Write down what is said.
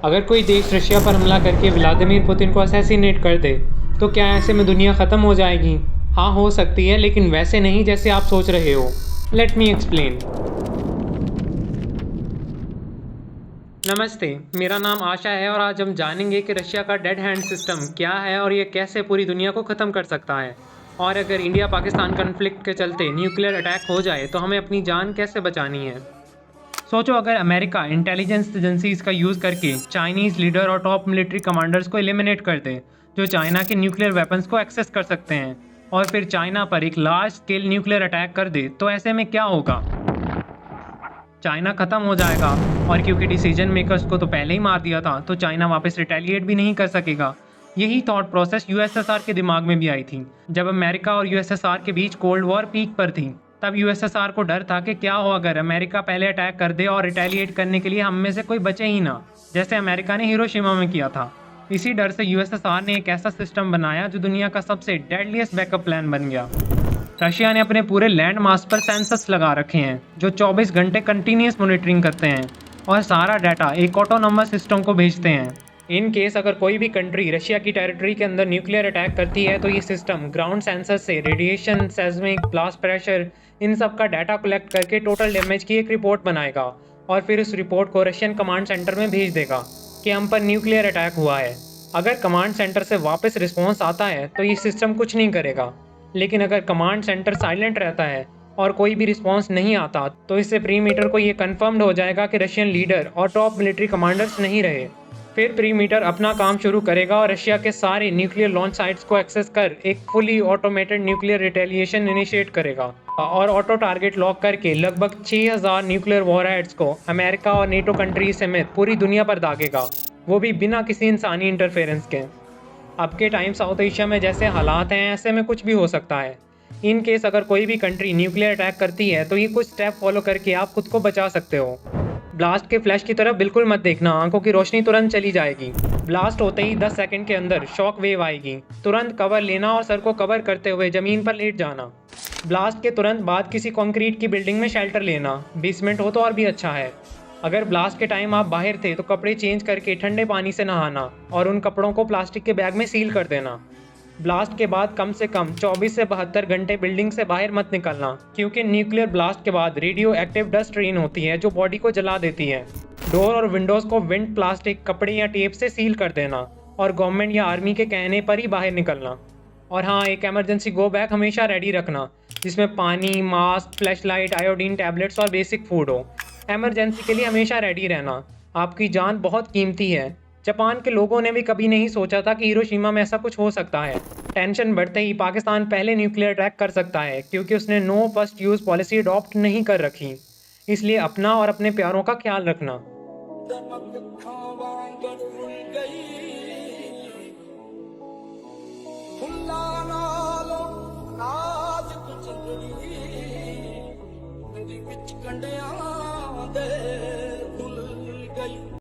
अगर कोई देश रशिया पर हमला करके व्लादिमीर पुतिन को असैसिनेट कर दे, तो क्या ऐसे में दुनिया ख़त्म हो जाएगी? हाँ, हो सकती है, लेकिन वैसे नहीं जैसे आप सोच रहे हो। Let me explain. नमस्ते, मेरा नाम आशा है और आज हम जानेंगे कि रशिया का डेड हैंड सिस्टम क्या है और ये कैसे पूरी दुनिया को ख़त्म कर सकता है। और अगर इंडिया पाकिस्तान कन्फ्लिक्ट के चलते न्यूक्लियर अटैक हो जाए तो हमें अपनी जान कैसे बचानी है। सोचो, अगर अमेरिका इंटेलिजेंस एजेंसीज का यूज़ करके चाइनीज़ लीडर और टॉप मिलिट्री कमांडर्स को एलिमिनेट कर दे, जो चाइना के न्यूक्लियर वेपन्स को एक्सेस कर सकते हैं, और फिर चाइना पर एक लार्ज स्केल न्यूक्लियर अटैक कर दे, तो ऐसे में क्या होगा? चाइना खत्म हो जाएगा। और क्योंकि डिसीजन मेकर्स को तो पहले ही मार दिया था, तो चाइना वापस रिटेलिएट भी नहीं कर सकेगा। यही थॉट प्रोसेस यूएसएसआर के दिमाग में भी आई थी। जब अमेरिका और यूएसएसआर के बीच कोल्ड वॉर पीक पर थी, तब यूएसएसआर को डर था कि क्या हो अगर अमेरिका पहले अटैक कर दे और रिटेलिएट करने के लिए हम में से कोई बचे ही ना, जैसे अमेरिका ने हिरोशिमा में किया था। इसी डर से यूएसएसआर ने एक ऐसा सिस्टम बनाया जो दुनिया का सबसे डेडलीस्ट बैकअप प्लान बन गया। रशिया ने अपने पूरे लैंड मास पर सेंसर्स लगा रखे हैं, जो 24 घंटे कंटिन्यूस मॉनिटरिंग करते हैं और सारा डाटा एक ऑटोनोमस सिस्टम को भेजते हैं। इन केस अगर कोई भी कंट्री रशिया की टेरिटरी के अंदर न्यूक्लियर अटैक करती है, तो ये सिस्टम ग्राउंड सेंसर से रेडिएशन, सेस्मिक, ब्लास्ट प्रेशर, इन सब का डाटा कलेक्ट करके टोटल डैमेज की एक रिपोर्ट बनाएगा और फिर उस रिपोर्ट को रशियन कमांड सेंटर में भेज देगा कि हम पर न्यूक्लियर अटैक हुआ है। अगर कमांड सेंटर से वापस रिस्पॉन्स आता है तो ये सिस्टम कुछ नहीं करेगा, लेकिन अगर कमांड सेंटर साइलेंट रहता है और कोई भी रिस्पॉन्स नहीं आता, तो इससे प्रीमीटर को ये कंफर्म्ड हो जाएगा कि रशियन लीडर और टॉप मिलिट्री कमांडर्स नहीं रहे। फिर प्रीमीटर अपना काम शुरू करेगा और रशिया के सारे न्यूक्लियर लॉन्च साइट्स को एक्सेस कर एक fully automated nuclear retaliation initiate करेगा और ऑटो टारगेट लॉक करके लगभग 6000 न्यूक्लियर वॉरहेड्स को अमेरिका और नेटो कंट्रीज समेत पूरी दुनिया पर दागेगा, वो भी बिना किसी इंसानी इंटरफेरेंस के। अब के टाइम साउथ एशिया में जैसे हालात हैं, ऐसे में कुछ भी हो सकता है। इन केस अगर कोई भी कंट्री न्यूक्लियर अटैक करती है, तो ये कुछ स्टेप फॉलो करके आप खुद को बचा सकते हो। ब्लास्ट के फ्लैश की तरफ बिल्कुल मत देखना, आंखों की रोशनी तुरंत चली जाएगी। ब्लास्ट होते ही 10 सेकंड के अंदर शॉक वेव आएगी। तुरंत कवर लेना और सर को कवर करते हुए जमीन पर लेट जाना। ब्लास्ट के तुरंत बाद किसी कंक्रीट की बिल्डिंग में शेल्टर लेना, बेसमेंट हो तो और भी अच्छा है। अगर ब्लास्ट के टाइम आप बाहर थे तो कपड़े चेंज करके ठंडे पानी से नहाना और उन कपड़ों को प्लास्टिक के बैग में सील कर देना। ब्लास्ट के बाद कम से कम 24 से 72 घंटे बिल्डिंग से बाहर मत निकलना, क्योंकि न्यूक्लियर ब्लास्ट के बाद रेडियो एक्टिव डस्ट रेन होती है जो बॉडी को जला देती है। डोर और विंडोज़ को विंड प्लास्टिक, कपड़े या टेप से सील कर देना और गवर्नमेंट या आर्मी के कहने पर ही बाहर निकलना। और हाँ, एक इमरजेंसी गो बैग हमेशा रेडी रखना, जिसमें पानी, मास्क, फ्लैशलाइट, आयोडीन टैबलेट्स और बेसिक फूड हो। इमरजेंसी के लिए हमेशा रेडी रहना, आपकी जान बहुत कीमती है। जापान के लोगों ने भी कभी नहीं सोचा था कि हिरोशिमा में ऐसा कुछ हो सकता है। टेंशन बढ़ते ही पाकिस्तान पहले न्यूक्लियर अटैक कर सकता है, क्योंकि उसने no first use policy adopt नहीं कर रखी। इसलिए अपना और अपने प्यारों का ख्याल रखना। ਫੁੱਲਾਂ ਨਾਲੋਂ ਨਾਜ਼ੁਕ ਚੰਦਰੀ ਨਦੀ ਵਿੱਚ ਕੰਡਿਆਂ